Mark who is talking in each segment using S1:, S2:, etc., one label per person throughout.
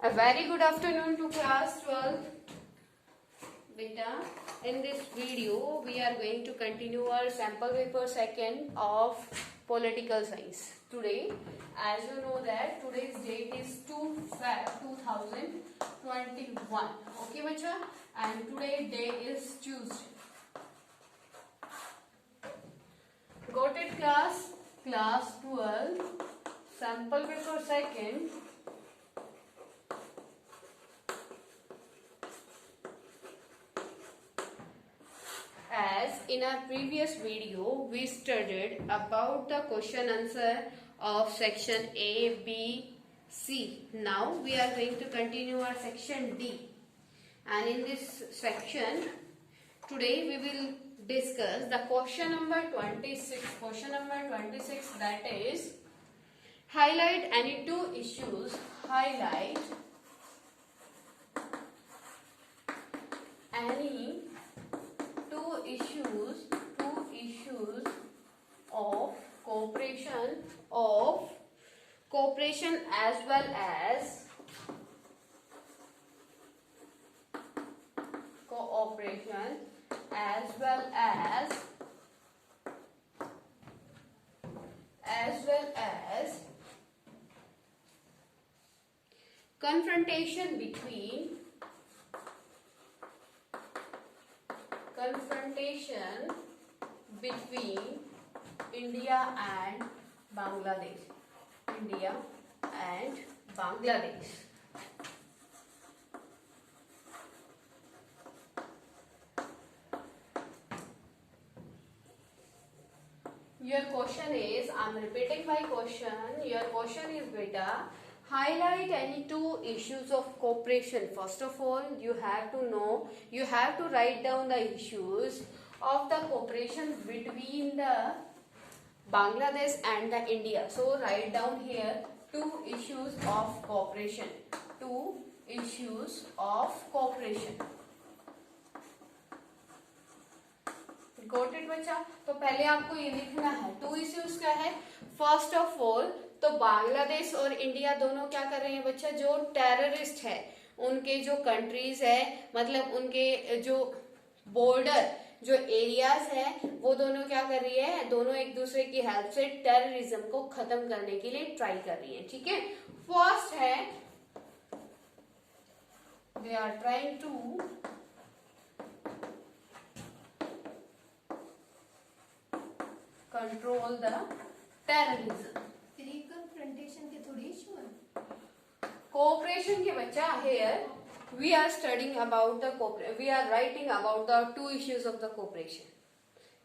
S1: A very good afternoon to class 12. Beta, in this video we are going to continue our sample paper second of political science. Today, as you know that today's date is 2 Feb 2021. Okay, bacha? And today day is Tuesday. Got it, class? Class 12, sample paper second. As in our previous video, we studied about the question answer of section A, B, C. Now we are going to continue our section D. And in this section, today we will discuss the question number 26. Question number 26, that is, highlight any two issues. Highlight any two issues of cooperation as well as cooperation as well as confrontation between India and Bangladesh. India and Bangladesh. Your question is, I'm repeating my question. Your question is, beta, highlight any two issues of cooperation. First of all, you have to write down the issues of the cooperation between the Bangladesh and the India. So write down here two issues of cooperation. Two issues of cooperation. Got it बच्चा? तो पहले आपको ये लिखना है, to issues क्या है. First of all तो बांग्लादेश और इंडिया दोनों क्या कर रहे हैं बच्चा, जो टेररिस्ट है उनके जो कंट्रीज है, मतलब उनके जो बॉर्डर जो एरियाज है, वो दोनों क्या कर रही है, दोनों एक दूसरे की हेल्प से टेररिज्म को खत्म करने के लिए ट्राई कर रही है. ठीक है. फर्स्ट है, they are trying to control the terrorism.
S2: Confrontation के थोड़ी इशू है.
S1: कोऑपरेशन के बच्चा here we are studying about we are writing about the two issues of the cooperation.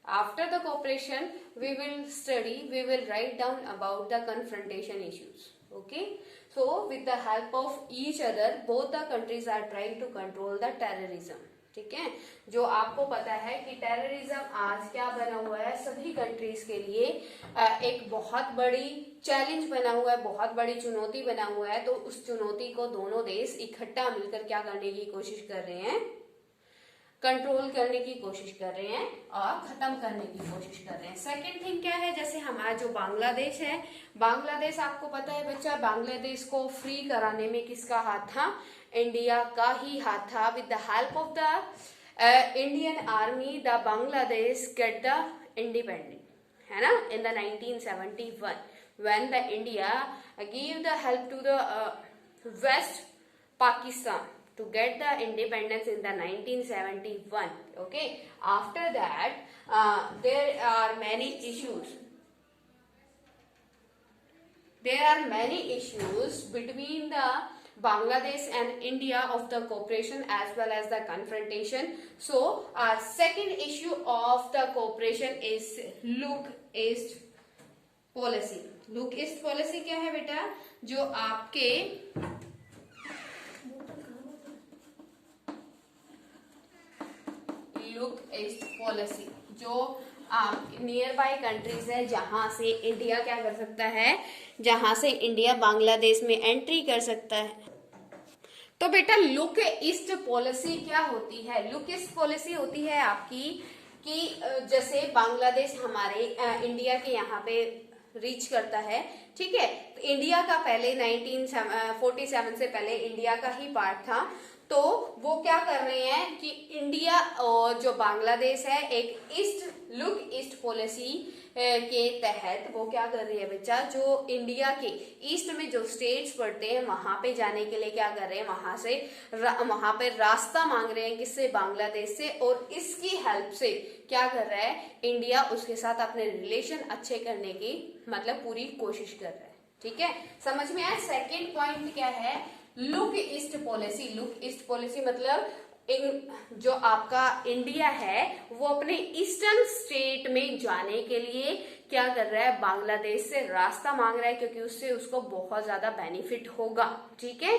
S1: After the cooperation we will write down about the confrontation issues. Okay, so with the help of each other both the countries are trying to control the terrorism. ठीक है. जो आपको पता है कि terrorism आज क्या बना हुआ है, सभी कंट्रीज के लिए एक बहुत बड़ी चैलेंज बना हुआ है, बहुत बड़ी चुनौती बना हुआ है. तो उस चुनौती को दोनों देश इकट्ठा मिलकर क्या करने की कोशिश कर रहे हैं, कंट्रोल करने की कोशिश कर रहे हैं और खत्म करने की कोशिश कर रहे हैं. सेकंड थिंग क्या है, जैसे हमारा जो बांग्लादेश है, बांग्लादेश आपको पता है बच्चा, बांग्लादेश को फ्री कराने में किसका हाथ था, इंडिया का ही हाथ था. With the help of the Indian army the Bangladesh get the independent, है ना, in the 1971 when the India gave the help to the West Pakistan to get the independence in the 1971. Okay, after that there are many issues between the Bangladesh and India of the cooperation as well as the confrontation. So second issue of the cooperation is Look East policy. Look east policy क्या है बेटा, जो आपके look east policy जो near by countries है, जहां से India क्या कर सकता है, जहां से इंडिया बांग्लादेश में एंट्री कर सकता है. तो बेटा लुक ईस्ट पॉलिसी क्या होती है, लुक ईस्ट पॉलिसी होती है आपकी कि जैसे बांग्लादेश हमारे इंडिया के यहाँ पे रीच करता है, ठीक है। तो इंडिया का पहले 1947 से पहले इंडिया का ही पार्ट था। तो वो क्या कर रहे हैं कि इंडिया और जो बांग्लादेश है एक ईस्ट पॉलिसी के तहत वो क्या कर रही है बच्चा, जो इंडिया के ईस्ट में जो स्टेट्स पड़ते हैं वहां पे जाने के लिए क्या कर रहे हैं, वहां पे रास्ता मांग रहे हैं, किससे, बांग्लादेश से। और इसकी हेल्प से क्या कर रहा है इंडिया, उसके साथ अपने रिलेशन अच्छे करने की मतलब पूरी कोशिश कर रहा है। ठीक है, समझ में आया। सेकेंड पॉइंट क्या है, look east policy. Look east policy मतलब जो आपका इंडिया है वो अपने ईस्टर्न स्टेट में जाने के लिए क्या कर रहा है, बांग्लादेश से रास्ता मांग रहा है, क्योंकि उससे उसको बहुत ज्यादा बेनिफिट होगा। ठीक है,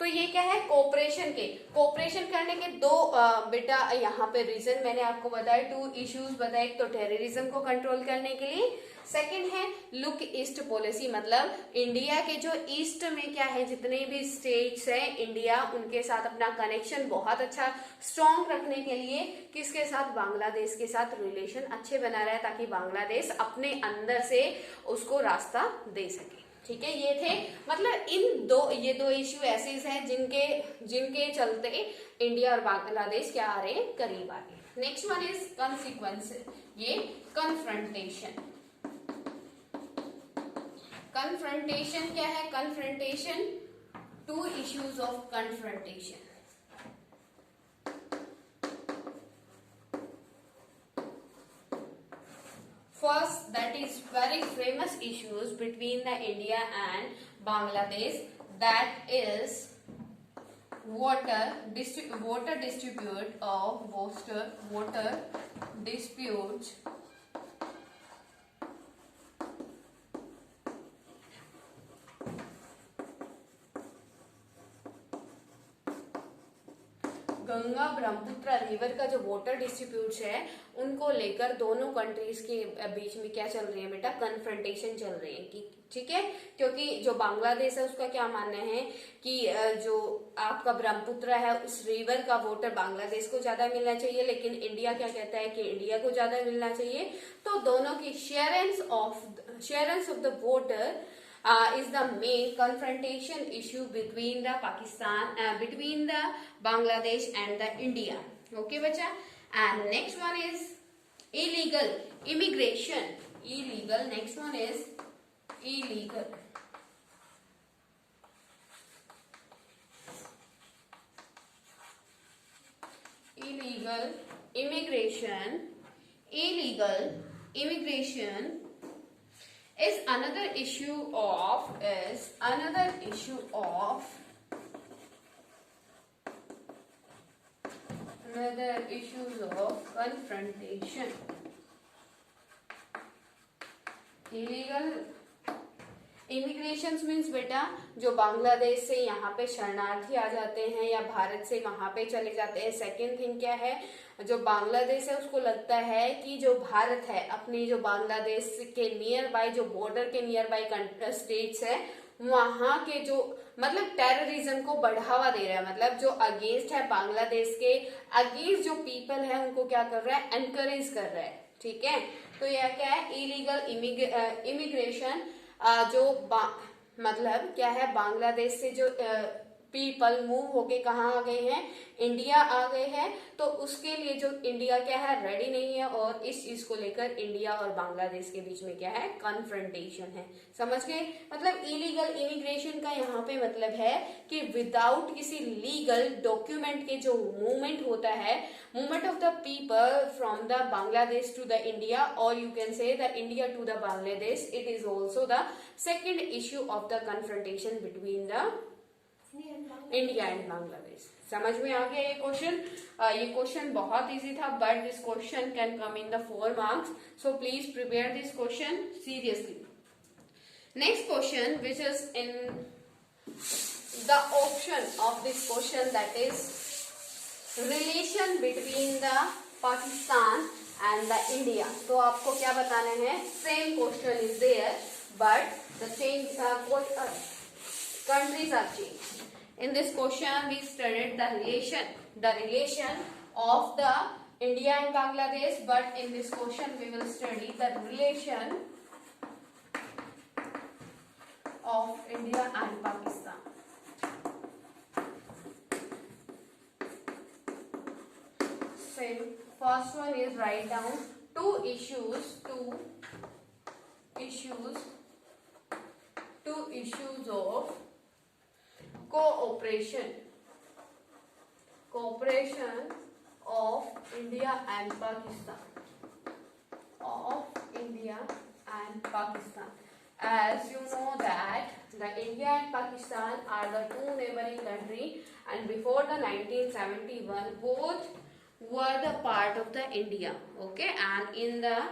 S1: तो ये क्या है, कोऑपरेशन करने के दो बेटा यहाँ पे रीजन मैंने आपको बताया, 2 इश्यूज बताए। एक तो टेररिज्म को कंट्रोल करने के लिए, सेकंड है लुक ईस्ट पॉलिसी मतलब इंडिया के जो ईस्ट में क्या है, जितने भी स्टेट्स हैं इंडिया उनके साथ अपना कनेक्शन बहुत अच्छा स्ट्रॉन्ग रखने के लिए किसके साथ, बांग्लादेश के साथ रिलेशन अच्छे बना रहा है, ताकि बांग्लादेश अपने अंदर से उसको रास्ता दे सके। ठीक है, ये थे मतलब ये दो इश्यू ऐसे हैं जिनके चलते इंडिया और बांग्लादेश क्या आ रहे हैं, करीब आ रहे हैं। नेक्स्ट वन इज कॉन्सिक्वेंस, ये कन्फ्रंटेशन। कन्फ्रंटेशन क्या है, confrontation, 2 issues of confrontation. First, that is very famous issues between the India and Bangladesh, that is water disputes Ganga Brahmaputra river का जो वाटर डिस्ट्रीब्यूट्स है उनको लेकर दोनों कंट्रीज के बीच में क्या चल रही है बेटा, कन्फ्रंटेशन चल रही है कि ठीक है, क्योंकि जो बांग्लादेश है उसका क्या मानना है कि जो आपका ब्रह्मपुत्र है उस रिवर का वाटर बांग्लादेश को ज्यादा मिलना चाहिए, लेकिन इंडिया क्या कहता है कि इंडिया को ज्यादा मिलना चाहिए। तो दोनों की sharing of the water is the main confrontation issue between the between the Bangladesh and the India. Okay, bacha. And next one is illegal immigration. Next one is illegal. Illegal immigration is another issue of confrontation. Illegal immigration means बेटा जो बांग्लादेश से यहाँ पे शरणार्थी आ जाते हैं या भारत से वहां पे चले जाते हैं। सेकेंड थिंग क्या है, जो बांग्लादेश है उसको लगता है कि जो भारत है अपनी जो बांग्लादेश के नियर बाय, जो बॉर्डर के नियर बाय स्टेट्स है, वहां के जो मतलब टेररिज्म को बढ़ावा दे रहा है, मतलब जो अगेंस्ट है बांग्लादेश के अगेंस्ट जो पीपल है उनको क्या कर रहा है, एनकरेज कर रहा है। ठीक है, तो यह क्या है, इलीगल इमिग्रेशन जो मतलब क्या है, बांग्लादेश से जो पीपल मूव होके कहाँ आ गए हैं, इंडिया आ गए हैं। तो उसके लिए जो इंडिया क्या है, रेडी नहीं है, और इस चीज को लेकर इंडिया और बांग्लादेश के बीच में क्या है, कन्फ्रंटेशन है। समझ गए, मतलब इलीगल इमिग्रेशन का यहाँ पे मतलब है कि विदाउट किसी लीगल डॉक्यूमेंट के जो मूवमेंट होता है, movement of the people from the Bangladesh to the India, और you can say the India to the Bangladesh, it is also the second issue of the confrontation between the India and Bangladesh. समझ में आ गया ये question? ये question बहुत easy था, but this question can come in the 4 marks, so please prepare this question seriously. Next question which is in the option of this question, that is relation between the Pakistan and the India. तो आपको क्या बताना है, same question is there but the change countries are changed. In this question we studied the relation of the India and Bangladesh, but in this question we will study the relation of India and Pakistan. Same. First one is write down two issues of cooperation of India and Pakistan. As you know that the India and Pakistan are the two neighboring countries, and before the 1971 both were the part of the India. Okay, and in the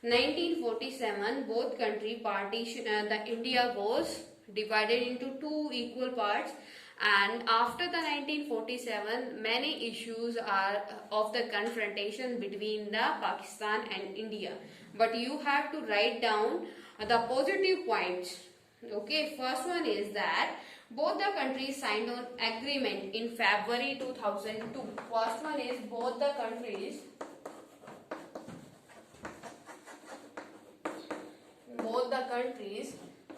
S1: 1947 both country partition, the India was divided into two equal parts, and after the 1947 many issues are of the confrontation between the Pakistan and India, but you have to write down the positive points. Okay, first one is that both the countries signed on agreement in February 2002. First one is both the countries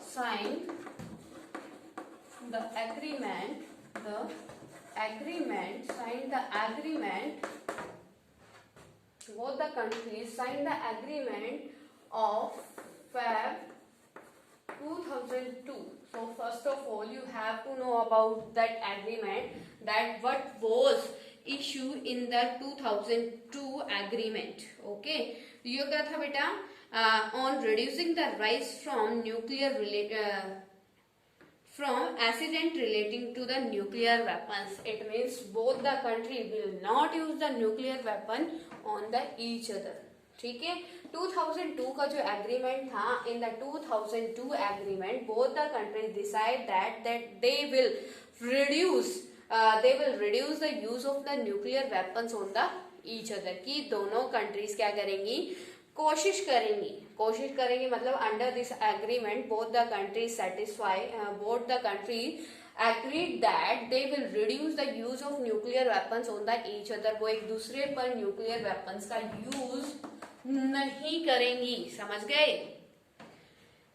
S1: signed the agreement both the countries signed the agreement of Feb 2002. So first of all you have to know about that agreement, that what was issue in the 2002 agreement. Okay, ये क्या था बेटा, on reducing the rise from accident relating to the nuclear weapons. It means both the country will not use the nuclear weapon on the each other. ठीक है, 2002 का जो agreement था, in the 2002 agreement both the countries decide that they will reduce the use of the nuclear weapons on the each other. कि दोनों countries क्या करेंगी, कोशिश करेंगी मतलब under this agreement both the countries agreed that they will reduce the use of nuclear weapons on the each other. वो एक दूसरे पर nuclear weapons का use नहीं करेंगी, समझ गए.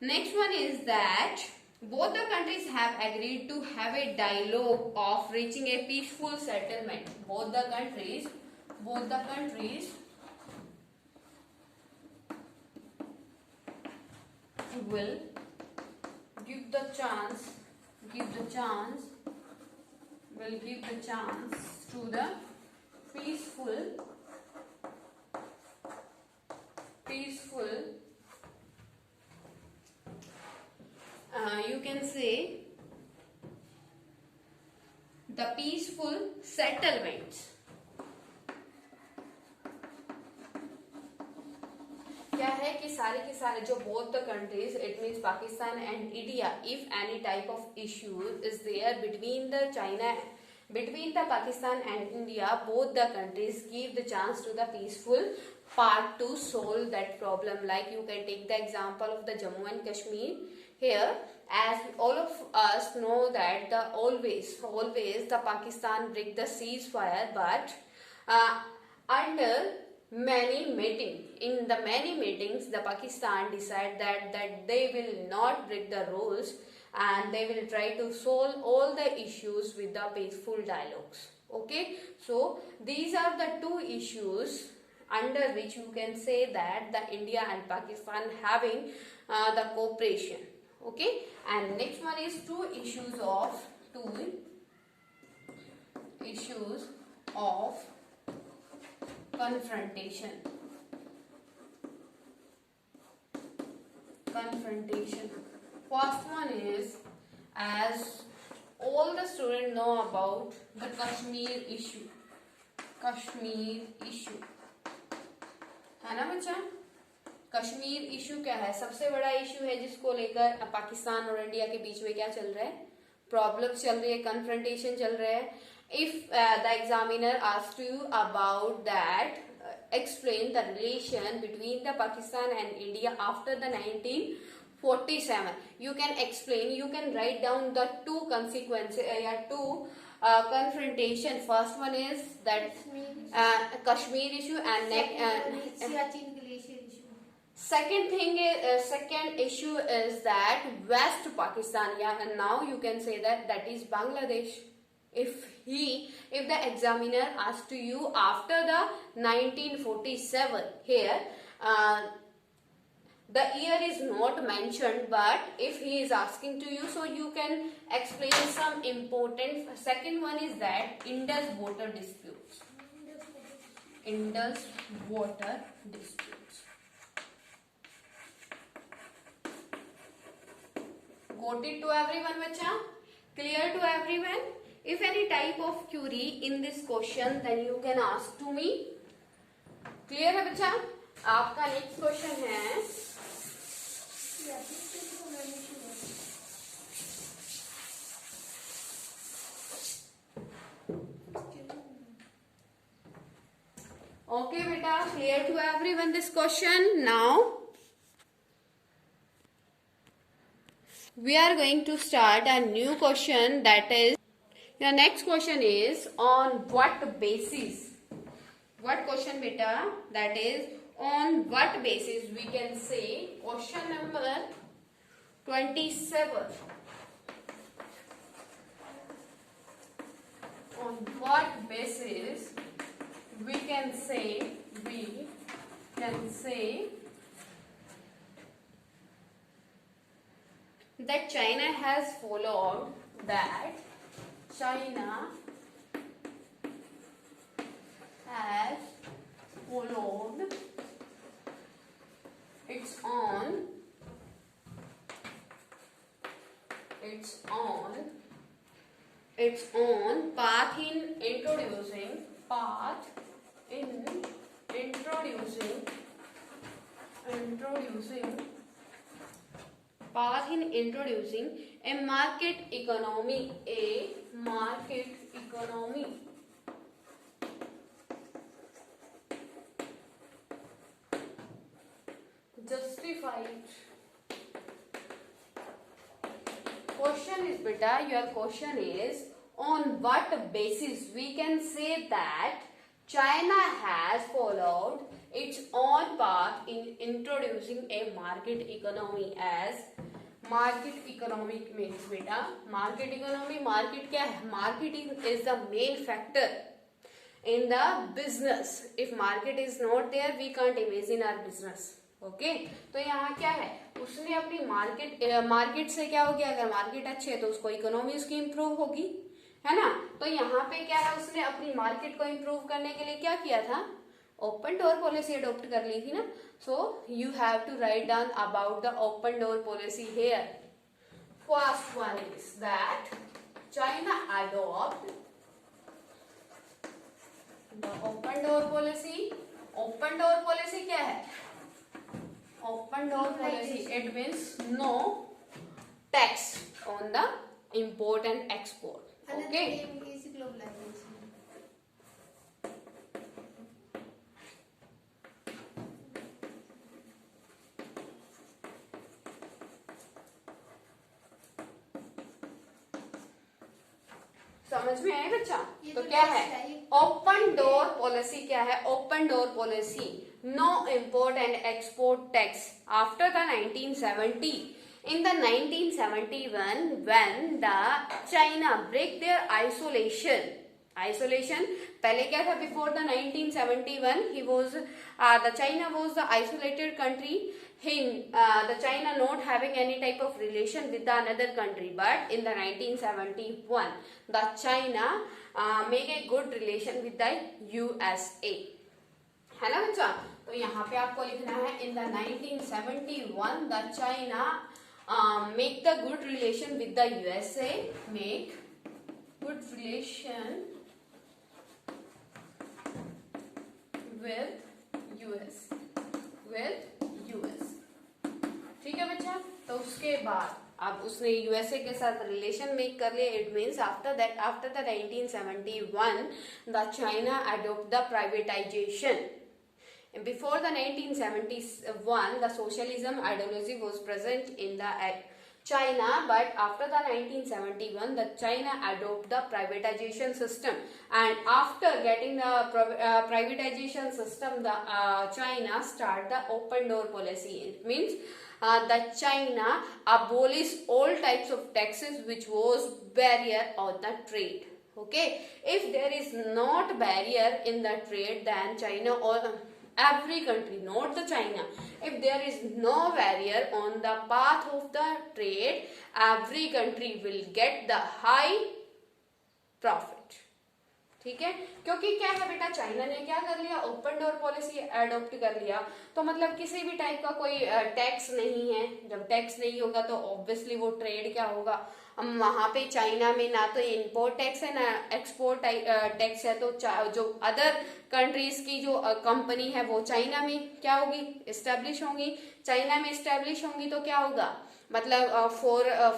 S1: Next one is that both the countries have agreed to have a dialogue of reaching a peaceful settlement. Both the countries will give the chance to the peaceful you can say the peaceful settlements. क्या है कि सारे के सारे जो both the countries, it means Pakistan and India, if any type of issue is there between the Pakistan and India, both the countries give the chance to the peaceful part to solve that problem. Like you can take the example of the Jammu and Kashmir. Here, as all of us know that always the Pakistan break the ceasefire, but under many meetings the Pakistan decide that they will not break the rules and they will try to solve all the issues with the peaceful dialogues. Okay, so these are the two issues under which you can say that the India and Pakistan having the cooperation. Okay, and next one is two issues of confrontation. First one is, as all the students know about the Kashmir issue है ना बच्चा. Kashmir issue क्या है, सबसे बड़ा issue है जिसको लेकर पाकिस्तान और इंडिया के बीच में क्या चल रहा है, प्रॉब्लम्स चल रही है, कन्फ्रंटेशन चल रहा है. If the examiner asked you about that, explain the relation between the Pakistan and India after the 1947, you can explain, you can write down the two consequences two confrontation. First one is that Kashmir issue and
S2: Siachen glacier issue.
S1: Second thing is second issue is that West Pakistan, yeah, and now you can say that is Bangladesh. If the examiner asked to you after the 1947 here, the year is not mentioned, but if he is asking to you, so you can explain some important. Second one is that Indus water disputes. Indus water disputes. Got it to everyone, bacha? Clear to everyone? If any type of query in this question, then you can ask to me. Clear है बच्चा? आपका next question है Okay, beta, clear to everyone this question. Now we are going to start a new question, that is, the next question is on what basis? What question, beta? That is, on what basis we can say, question number 27. On what basis we can say that China has followed its own path in introducing a market economy, justified. Question is, beta, your question is on what basis we can say that China has followed its own path in introducing a market economy. As market economy means, beta, market economy, market क्या है? Marketing is the main factor in the business. If market is not there, we can't imagine our business. Okay तो यहाँ क्या है, उसने अपनी market से क्या हो गया, अगर मार्केट अच्छी है तो उसको इकोनॉमी उसकी इंप्रूव होगी, है ना। तो यहाँ पे क्या है, उसने अपनी मार्केट को इंप्रूव करने के लिए क्या किया था, ओपन डोर पॉलिसी अडॉप्ट कर ली थी ना। So you have to write down about the open door policy here. First one is that China adopt the open door policy. Open door policy क्या है, open door policy, it means no tax on the import and export. Okay, समझ में आए बच्चा? तो क्या है open door policy? क्या है open door policy? No import and export tax after the 1970. In the 1971, when the China break their isolation पहले क्या था, before the 1971 the China was the isolated country. The China not having any type of relation with the another country, but in the 1971 the China make a good relation with the USA, है ना बच्चा। तो यहाँ पे आपको लिखना है in the 1971 the China make the good relation with the USA, make good relation with US. ठीक है बच्चा। तो उसके बाद अब उसने यूएसए के साथ रिलेशन मेक कर लिया. It means after the 1971 the China adopt the privatisation. Before the 1971, the socialism ideology was present in the China, but after the 1971, the China adopt the privatization system, and after getting the privatization system, the China start the open door policy. It means that China abolish all types of taxes which was barrier on the trade. Okay, if there is not barrier in the trade, then China or every country, not the China, if there is no barrier on the path of the trade, every country will get the high profit. ठीक है, क्योंकि क्या है बेटा, China ने क्या कर लिया, ओपन डोर पॉलिसी एडॉप्ट कर लिया, तो मतलब किसी भी टाइप का कोई टैक्स नहीं है। जब टैक्स नहीं होगा तो ऑब्वियसली वो ट्रेड क्या होगा, वहां पे चाइना में ना तो इम्पोर्ट टैक्स है ना एक्सपोर्ट टैक्स है, तो जो अदर कंट्रीज की जो कंपनी है वो चाइना में क्या होगी, एस्टेब्लिश होंगी। चाइना में एस्टेब्लिश होंगी तो क्या होगा, मतलब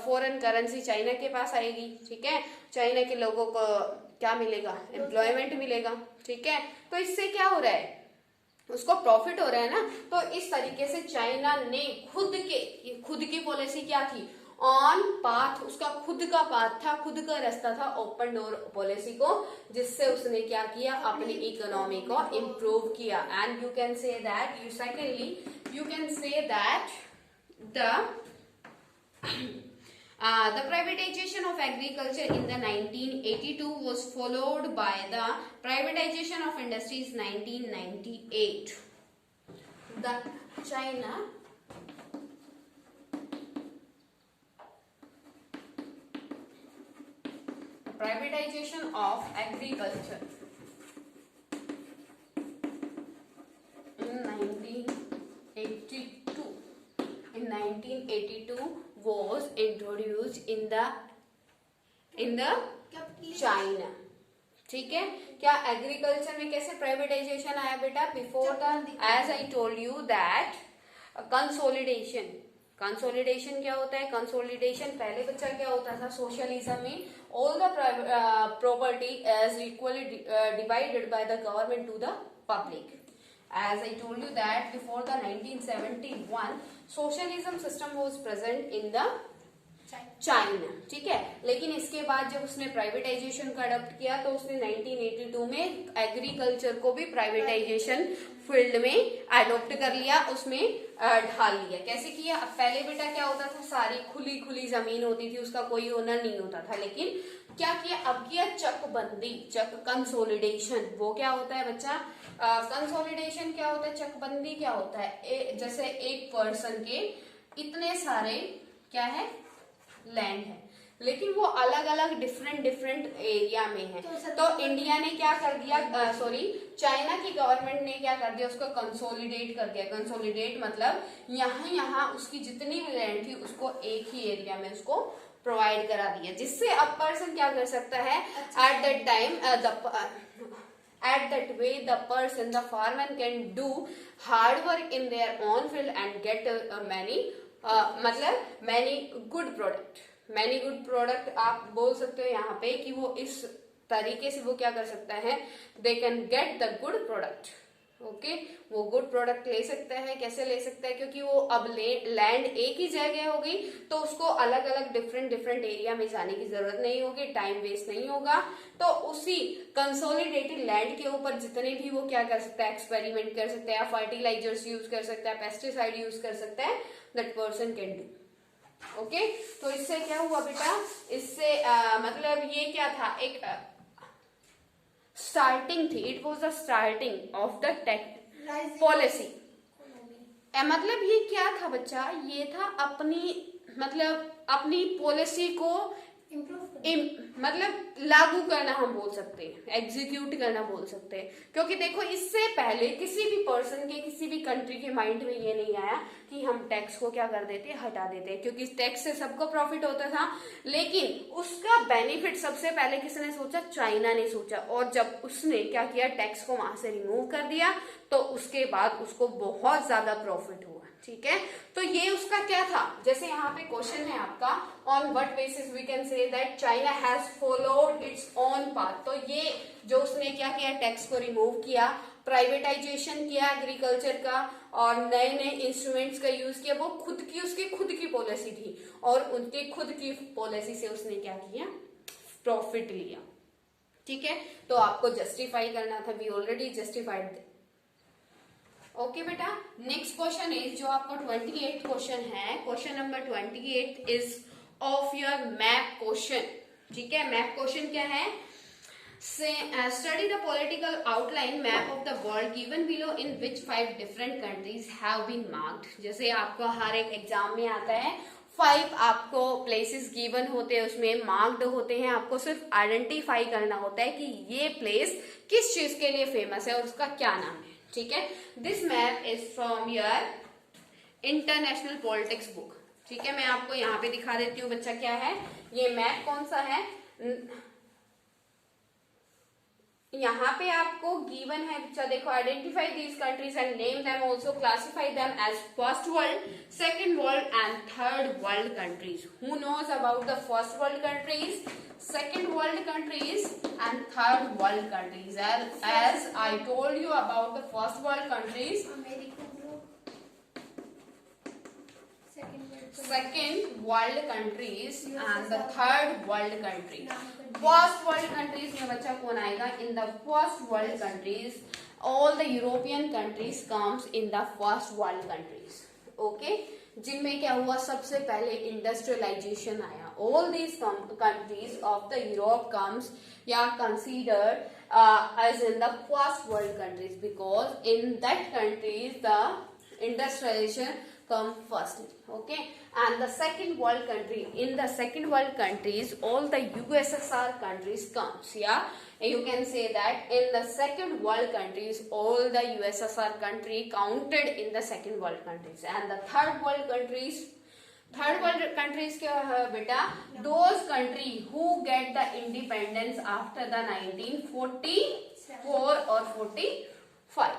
S1: फॉरेन करेंसी चाइना के पास आएगी। ठीक है, चाइना के लोगों को क्या मिलेगा, एम्प्लॉयमेंट मिलेगा। ठीक है, तो इससे क्या हो रहा है, उसको प्रॉफिट हो रहा है ना। तो इस तरीके से चाइना ने खुद की पॉलिसी क्या थी, ऑन पाथ, उसका खुद का पाथ था, खुद का रास्ता था ओपन डोर पॉलिसी को, जिससे उसने क्या किया, अपनी इकोनॉमी को इम्प्रूव किया। And you can say that, you can say that the privatization of agriculture in the 1982 was followed by the privatization of industries 1998. The China privatization of agriculture in 1982 was introduced in the China. ठीक है, क्या agriculture में कैसे privatization आया बेटा, before the, as I told you that consolidation. Consolidation क्या होता है, कंसोलिडेशन पहले बच्चा क्या होता था, सोशलिज्म में all the property is equally divided by the government to the public. As I told you that before the 1971 socialism system was present in the China. ठीक है, लेकिन इसके बाद जब उसने प्राइवेटाइजेशन का अडॉप्ट किया तो उसने 1982 में एग्रीकल्चर को भी प्राइवेटाइजेशन फील्ड में अडॉप्ट कर लिया, उसमें ढाल लिया। कैसे किया, अब पहले बेटा क्या होता था, सारी खुली जमीन होती थी, उसका कोई ओनर नहीं होता था, लेकिन क्या किया, अब किया चकबंदी, कंसोलिडेशन। वो क्या होता है बच्चा, कंसोलिडेशन क्या होता है, चकबंदी क्या होता है, जैसे एक पर्सन के इतने सारे क्या है, लैंड है, लेकिन वो अलग अलग डिफरेंट एरिया में है। तो इंडिया ने क्या कर दिया, चाइना की गवर्नमेंट ने क्या कर दिया, उसको कंसोलिडेट कर दिया। कंसोलिडेट मतलब यहाँ उसकी जितनी भी लैंड थी उसको एक ही एरिया में उसको प्रोवाइड करा दिया, जिससे अब पर्सन क्या कर सकता है, at that time at that way the farmer can do hard work in their own field and get many good product आप बोल सकते हो यहाँ पे कि वो इस तरीके से वो क्या कर सकता है, they can get the good product। Okay, वो गुड प्रोडक्ट ले सकता है। कैसे ले सकता है, क्योंकि वो अब लैंड एक ही जगह हो गई तो उसको अलग अलग डिफरेंट एरिया में जाने की जरूरत नहीं होगी, टाइम वेस्ट नहीं होगा। तो उसी कंसोलिडेटेड लैंड के ऊपर जितने भी वो क्या कर सकता है, एक्सपेरिमेंट कर सकता है, फर्टिलाइजर्स यूज कर सकता है, पेस्टिसाइड यूज कर सकता है, that person can do. Okay, तो इससे क्या हुआ बेटा, इससे मतलब ये क्या था, एक स्टार्टिंग थी, it was the starting of the tech policy. मतलब ये क्या था बच्चा, ये था अपनी पॉलिसी को मतलब लागू करना हम बोल सकते हैं, एग्जीक्यूट करना बोल सकते हैं। क्योंकि देखो, इससे पहले किसी भी पर्सन के, किसी भी कंट्री के माइंड में ये नहीं आया कि हम टैक्स को क्या कर देते, हटा देते, क्योंकि टैक्स से सबको प्रॉफिट होता था। लेकिन उसका बेनिफिट सबसे पहले किसने सोचा, चाइना ने सोचा। और जब उसने क्या किया, टैक्स को वहां से रिमूव कर दिया, तो उसके बाद उसको बहुत ज्यादा प्रॉफिट हुआ। ठीक है, तो ये उसका क्या था, जैसे यहाँ पे क्वेश्चन है आपका, on what basis we can say that China has followed its own path. तो ये जो उसने क्या किया, टैक्स को रिमूव किया, प्राइवेटाइजेशन किया एग्रीकल्चर का, और नए नए इंस्ट्रूमेंट्स का यूज किया, वो उसकी खुद की पॉलिसी थी और उनकी खुद की पॉलिसी से उसने क्या किया, प्रॉफिट लिया। ठीक है, तो आपको जस्टिफाई करना था, वी ऑलरेडी जस्टिफाइड। ओके बेटा, नेक्स्ट क्वेश्चन इज जो आपका 28 क्वेश्चन है, question number 28 is of your map question. ठीक है, मैप क्वेश्चन क्या है, study the political outline map of the world given below in which 5 different countries have been marked। जैसे आपको हर एक एग्जाम में आता है 5 आपको प्लेसेस गिवन होते हैं, उसमें मार्क्ड होते हैं, आपको सिर्फ आइडेंटिफाई करना होता है कि ये प्लेस किस चीज के लिए फेमस है और उसका क्या नाम है। ठीक है, this map is from your international politics book. ठीक है, मैं आपको यहाँ पे दिखा देती हूँ बच्चा क्या है ये मैप, कौन सा है। यहाँ पे आपको गिवन है बच्चा, देखो, identify these countries and name them, also classify them as first world, second world and third world countries. Who knows about the first world countries, second world countries and third world countries? As I told you about the first world countries, second world countries and the third world countries. First world countries में बच्चा कौन आएगा, in the first world countries all the European countries comes in the first world countries. Okay, जिनमें क्या हुआ, सबसे पहले industrialisation आया। All these countries of the Europe comes considered as in the first world countries because in that countries the industrialization come first. Okay, and the second world country, in the second world countries all the USSR countries comes. You can say that in the second world countries all the USSR country counted in the second world countries, and the third world countries क्या है बेटा, those country who get the independence after the 1944 और 45,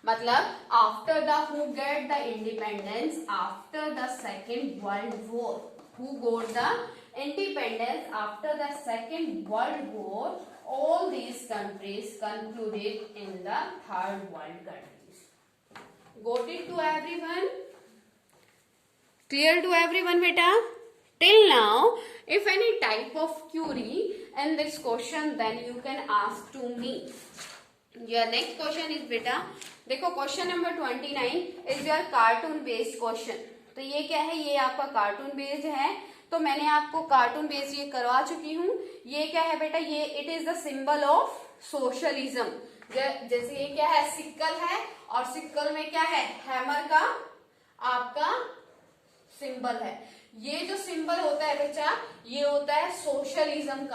S1: मतलब after the who get the independence after the second world war, who got the independence after the second world war, all these countries concluded in the third world countries. Got it to everyone? Clear to everyone beta? Till now, if any type of query in this question, then you can ask to me. Your next question is beta, देखो question number 29 is your cartoon based question. तो ये क्या है, ये आपका cartoon based है, तो मैंने आपको कार्टून बेस्ड ये करवा चुकी हूँ। ये क्या है बेटा, ये it is the symbol of socialism. जैसे ये क्या है, सिक्कल है, और सिक्कल में क्या है, हैमर का आपका सिंबल है। ये जो सिंबल होता है बच्चा, ये होता है सोशलिज्म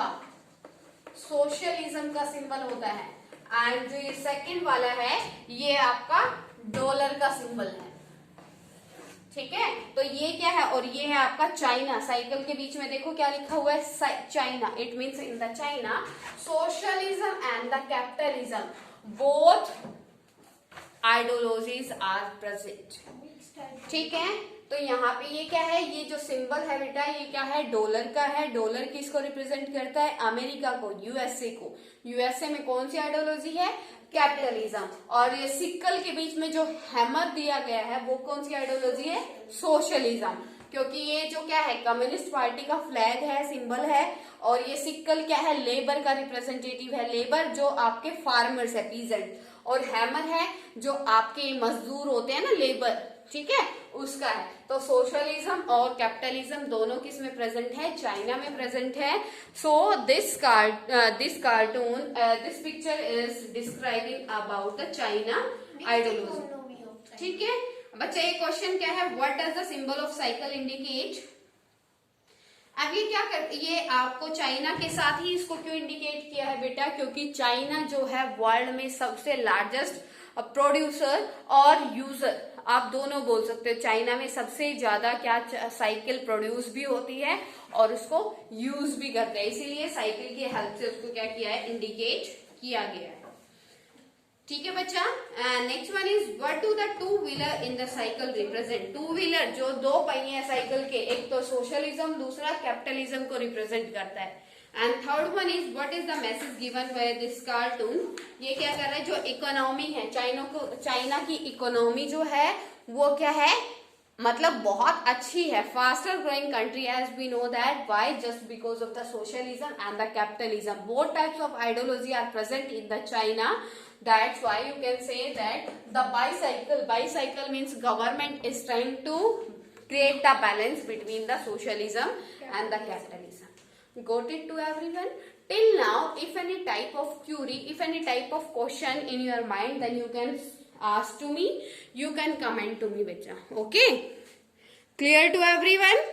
S1: का सिंबल होता है। एंड जो ये सेकंड वाला है, ये आपका डॉलर का सिंबल है। ठीक है, तो ये क्या है, और ये है आपका चाइना। साइकिल के बीच में देखो क्या लिखा हुआ है, China. It means in the China socialism and the capitalism both ideologies are present. ठीक है, तो यहाँ पे ये क्या है, ये जो सिंबल है बेटा, ये क्या है, डॉलर का है। डॉलर किसको रिप्रेजेंट करता है, अमेरिका को, यूएसए को। यूएसए में कौन सी आइडियोलॉजी है, कैपिटलिज्म। और ये सिक्कल के बीच में जो हैमर दिया गया है, वो कौन सी आइडियोलॉजी है, सोशलिज्म। क्योंकि ये जो क्या है, कम्युनिस्ट पार्टी का फ्लैग है, सिंबल है, और ये सिक्कल क्या है, लेबर का रिप्रेजेंटेटिव है। लेबर जो आपके फार्मर्स है, पीजेंट, और हैमर है जो आपके मजदूर होते हैं ना, लेबर, ठीक है, उसका है। तो सोशलिज्म और कैपिटलिज्म दोनों किस में प्रेजेंट है, चाइना में प्रेजेंट है। So this cartoon this picture is describing about the China ideology. ठीक है बच्चा, ये क्वेश्चन क्या है, what does the symbol of cycle indicate. अब ये क्या कर, ये आपको चाइना के साथ ही इसको क्यों इंडिकेट किया है बेटा, क्योंकि चाइना जो है वर्ल्ड में सबसे लार्जेस्ट प्रोड्यूसर और यूजर, आप दोनों बोल सकते हो। चाइना में सबसे ज्यादा क्या साइकिल प्रोड्यूस भी होती है और उसको यूज भी करते हैं, इसीलिए साइकिल की हेल्प से उसको क्या किया है, इंडिकेट किया गया है। ठीक है बच्चा, next one is what do the two wheeler in the cycle represent. Two wheeler जो दो पहिए साइकिल के, एक तो सोशलिज्म, दूसरा कैपिटलिज्म को रिप्रेजेंट करता है। And third one is what is the message given by this cartoon. ये क्या कर रहा है, जो इकोनॉमी है चाइना की इकोनॉमी जो है वो क्या है, मतलब बहुत अच्छी है. Faster growing country as we know that. Why? Just because of the socialism and the capitalism. Both types of ideology are present in the China. That's why you can say that the bicycle means government is trying to create the balance between the socialism and the capitalism. Got it to everyone? Till now, if any type of query, if any type of question in your mind, then you can ask to me, you can comment to me, bacha. Okay? Clear to everyone?